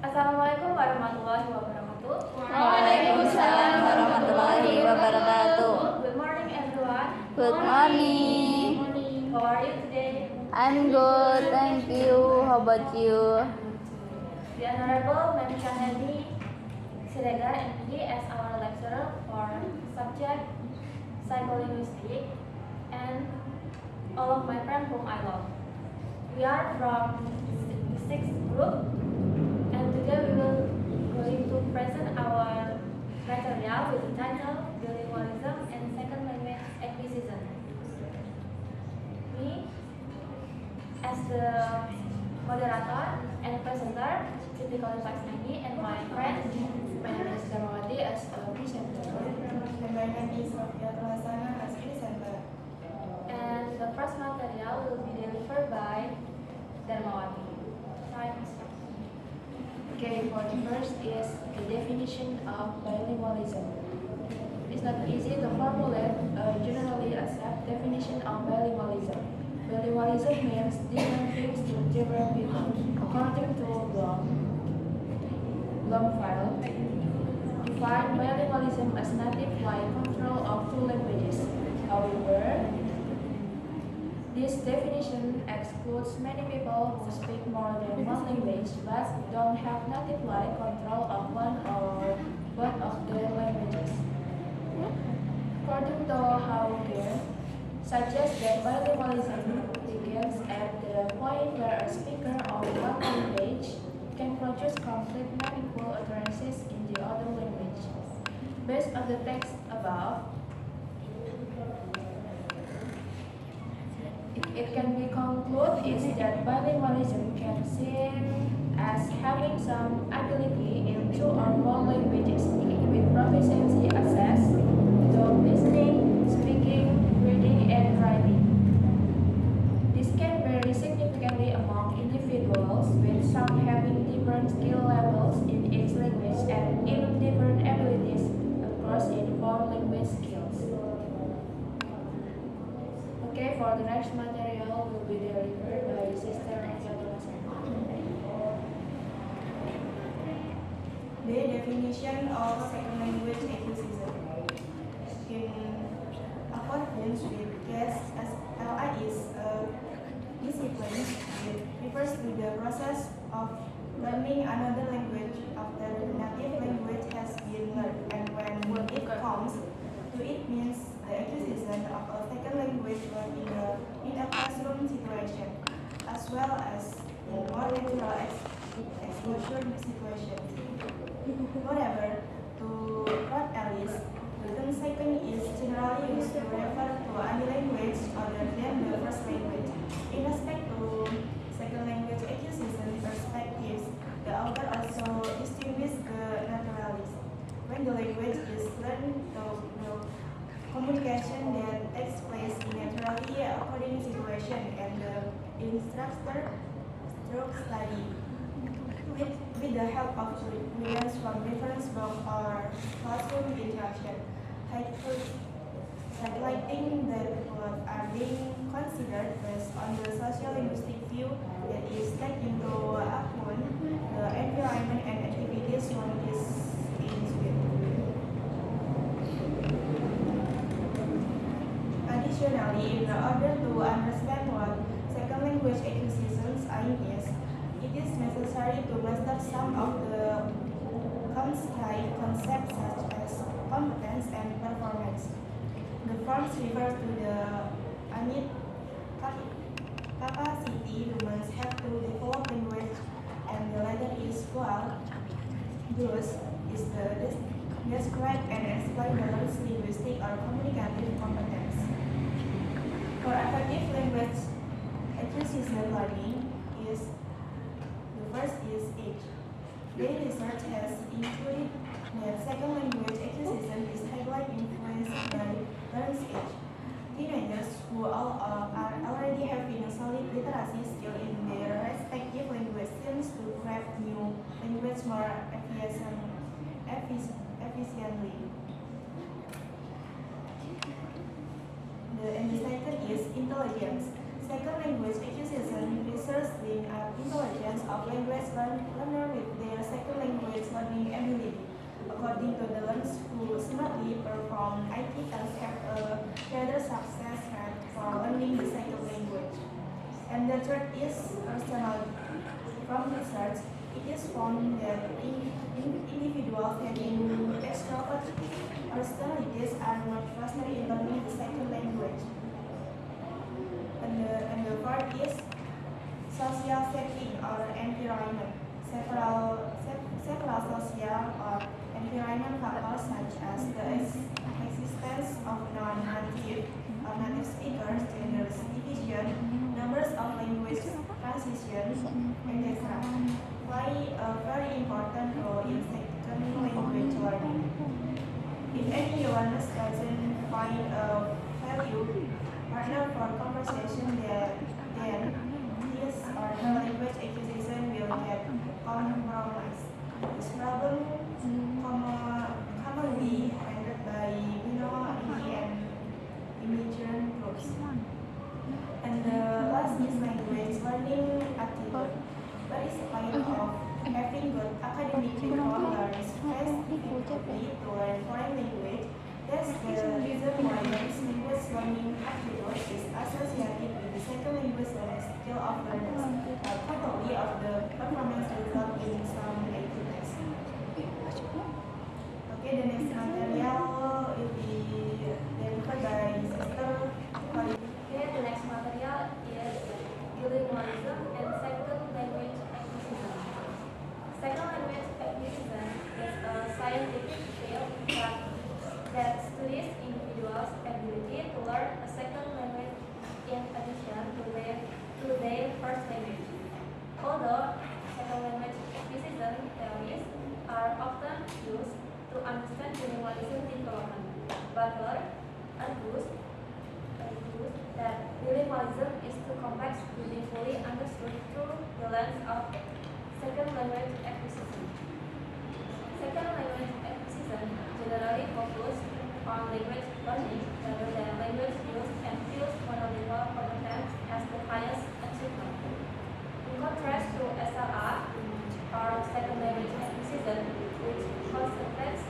Assalamualaikum warahmatullahi wabarakatuh. Waalaikumsalam warahmatullahi wabarakatuh. Good morning everyone. Good morning. How are you today? I'm good, thank you. How about you? The Honorable Ma'am Shahnadi Siregar MPD as our lecturer for subject psycholinguistics and all of my friends whom I love. We are from the sixth group and today we will going to present our material with the title Bilingualism and Second Language Acquisition. Me, as the moderator and presenter, Siti Khalifah Isnani, and my friend, My name is Darmawati as a presenter. And my name is Rafia Tulasana as presenter. and the first material will be delivered by Darmawati. Time is up. Okay, for the first is the definition of bilingualism. It's not easy to formulate a generally accepted definition of bilingualism. Bilingualism means different things to different people. According to Blomfield, define bilingualism as native-like control of two languages. However, this definition excludes many people who speak more than one language but don't have native-like control of one or both of their languages. According to Hauger, suggests that bilingualism begins at the point where a speaker of one language can produce complete meaningful utterances in the other language. Based on the text above, it can be concluded is that bilingualism can seen as having some ability in two or more languages with proficiency access to listening, speaking, reading, and writing. This can vary significantly among individuals, with some having different skill levels in each language and even different abilities across in four language skills. Okay, for the next material will be delivered by Sister Angela. The definition of second language acquisition. In accordance with case SLI is a discipline that refers to the process of learning another language after the native language has been learned, and when it comes to it means the acquisition of a second language in a classroom situation, as well as in more natural exposure situations. Moreover, to Rod Ellis, the term second is generally used to refer to any language other than the first language. In respect to second language acquisition perspectives, the author also distinguishes the naturalist. When the language is learned through communication that takes place naturally according to situation, and the instructor through study with the help of readers from reference book or classroom interaction, highlighting that what are being considered based on the socio-linguistic view that is taken into account the environment and activities one is engaged with. Additionally, in order to understand what second language acquisitions is, it is necessary to master some of the concepts such as competence and performance. The first refers to the innate capacity humans have to develop language, and the latter is dual. Thus, is the describe and explain the learner's linguistic or communicative competence. For effective language acquisition learning is the first is age. Their research has included that second language acquisition is heavily influenced by learner's age. Teenagers who are already having a solid literacy skill in their respective language seems to grab new language more efficiently. And the second is intelligence. Second language acquisition research link up intelligence of language learner with their second learning ability. According to the learners who smartly perform IT tasks have a better success rate for learning the second language. And the third is personality. From research, it is found that individuals having extrovert personalities are much faster in learning the second language. And the fourth is social setting or environment. Several social or environment factors such as the existence of non-native or native speakers, gender division, numbers of language transitions, etc. play a very important role in second language learning. If anyone doesn't find a value partner for conversation, then his or her language acquisition will get compromised. This problem commonly handled by and immigrant groups. And the last is language learning attitude. What is the point of having good academic background learners face difficulty to learn foreign language? That's the reason why this language learning attitude is associated with the second language learning skill of learners, probably of the performance result in some activities. Okay, the next material will be delivered by Sister Holly. Okay, the next material is bilingualism and second language acquisition. Second language acquisition is a scientific field that studies individuals' ability to learn a second language in addition to their first language. Although second language acquisition theories are often used to understand bilingualism development, Butler argues that bilingualism is too complex to be fully understood through the lens of second language acquisition. Second language acquisition generally focuses on language learning rather than language use and views monolingual competence as the highest achievement. In contrast to SLR, or second language acquisition, which concentrates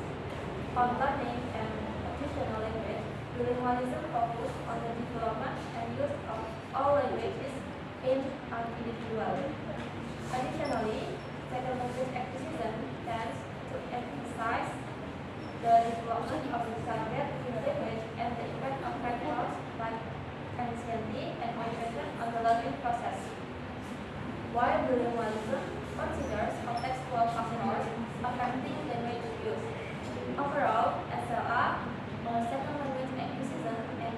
on learning an additional language, bilingualism focuses on the development and use of all languages aimed at individuals. Additionally, second language acquisition tends to emphasize the development of the subject in language and the effect of factors like anciency and migration on the learning process. While bilingualism considers contextual factors affecting language use. Overall, SLR, or second language acquisition, and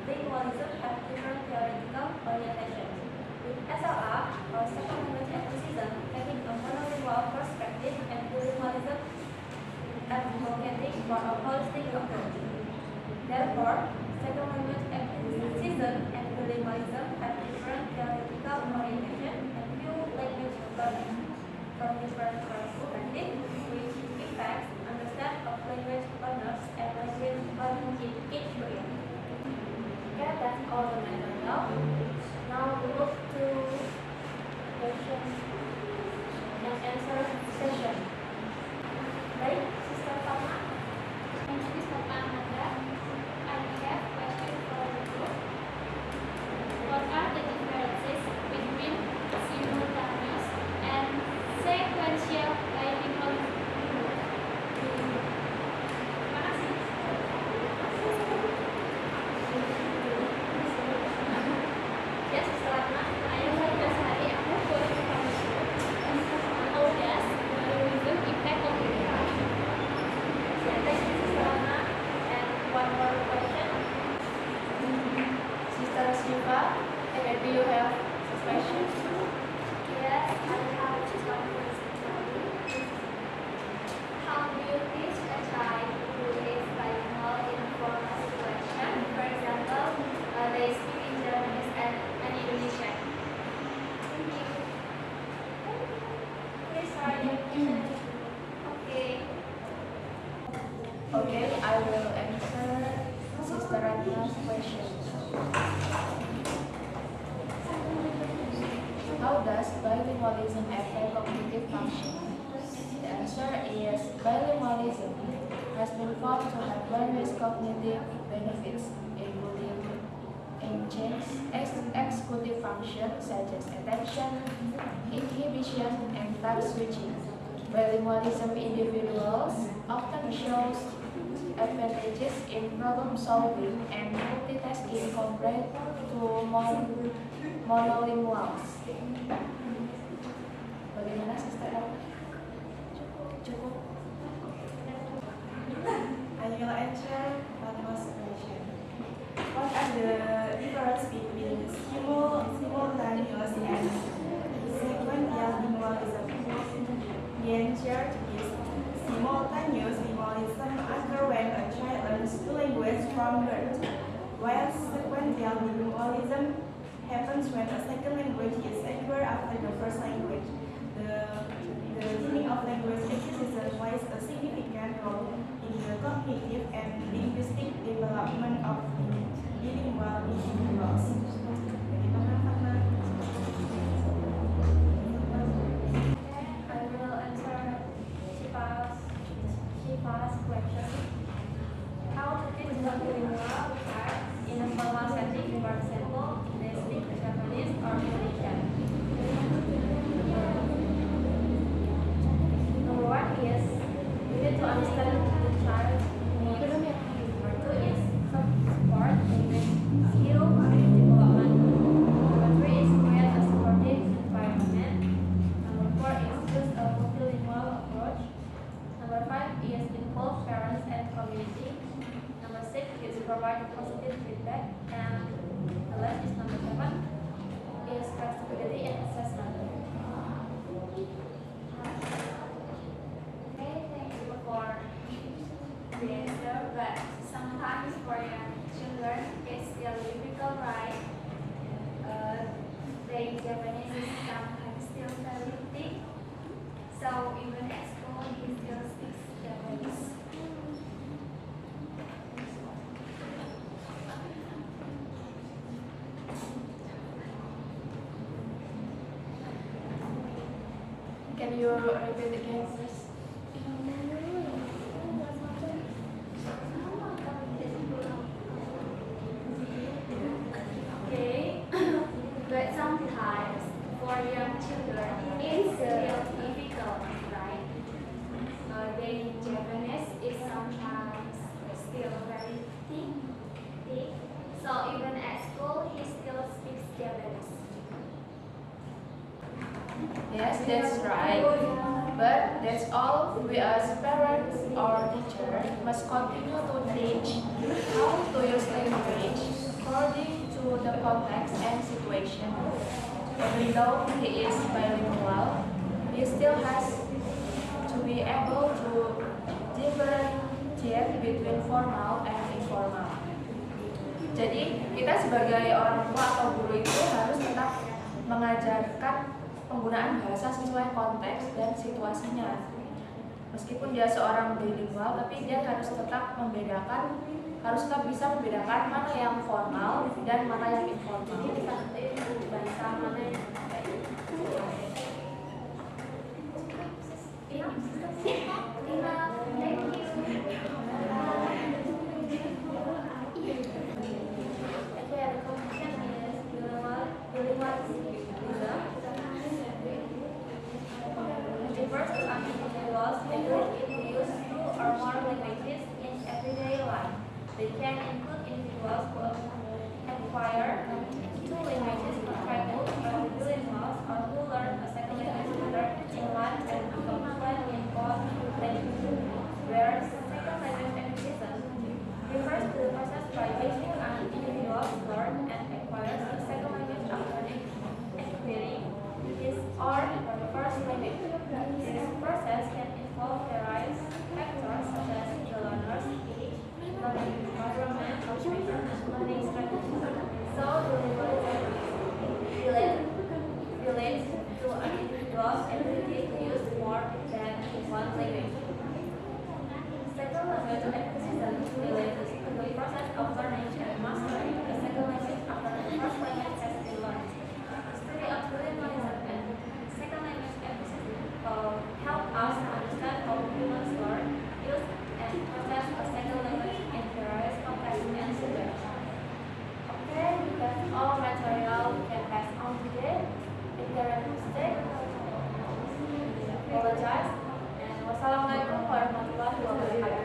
bilingualism have different theoretical orientations, with SLR, or second language acquisition, taking a monolingual perspective and bilingualism advocating for a holistic approach. Therefore, second language acquisition and bilingualism have different theoretical orientation and view language learning from different perspectives, which affects understanding of language learners and language learning in each field. Okay, that's all the material. Now we move to question and answer session. Baik, Sister Fatma. Thank you, Mr. Amanda. I have question for the group. What are the differences between simultaneous and sequential bilingual? Terima kasih. Ya, Sister Fatma. Saya Farida Sari, aku boleh bertanya. How does bilingualism impact on communication? Yeah, thank you, Sister Fatma. And one more question. Sister Shiva, and maybe you have questions. Yes, I have just one question for you. How do you teach a child who is bilingual in a formal situation? For example, they speak in Japanese and Indonesian. Thank you. Please start your question. Okay. Okay, I will answer Sister Ratna's question. How does bilingualism affect cognitive function? The answer is bilingualism has been found to have various cognitive benefits, including enhanced executive function such as attention, inhibition, and task switching. Bilingualism individuals often shows advantages in problem solving and multitasking compared to monolinguals. Bagaimana Sister? Cukup. I will answer one most question. What are the difference between simultaneous and sequential lingualism? The answer is simultaneous lingualism occurs when a child learns two languages from birth, while sequential lingualism happens when a second language is acquired after the first language. The teaching of language acquisition plays a significant role in the cognitive and linguistic development of bilingual individuals. I will answer Shifa's question. How to teach the bilingual child in a formal setting, for example, they speak Japanese or Indonesian. Number one is we need to understand the child's needs. Number two is support language skill development. Number three is create a supportive environment. Number four is use a multilingual approach. Number five is involve parents and community. Number six is provide positive feedback. And the last is number seven is flexibility and assessment. Okay, thank you for the answer, but sometimes for young children it's still difficult, right? The Japanese is sometimes still very thick, so even at school he still speaks Japanese. Can you repeat again, please? Okay, but sometimes for young children it's still difficult, right? The Japanese is sometimes still very thick, so even at school he still speaks Japanese. Yes, that's right. But that's all we as parents or teachers must continue to teach how to use language according to the context and situation. Even though he is bilingual, he still has to be able to differentiate between formal and informal. Jadi kita sebagai orang tua atau guru itu harus tetap mengajarkan penggunaan bahasa sesuai konteks dan situasinya. Meskipun dia seorang bilingual, tapi dia harus tetap bisa membedakan mana yang formal dan mana yang informal. Bahasa mana yang refers to some individuals ability to use two or more languages in everyday life. They can include individuals who acquire two languages by childhood, or bilinguals, or who learn a second language later in life and become fluent in both languages. apologize. And wassalamualaikum warahmatullahi wabarakatuh.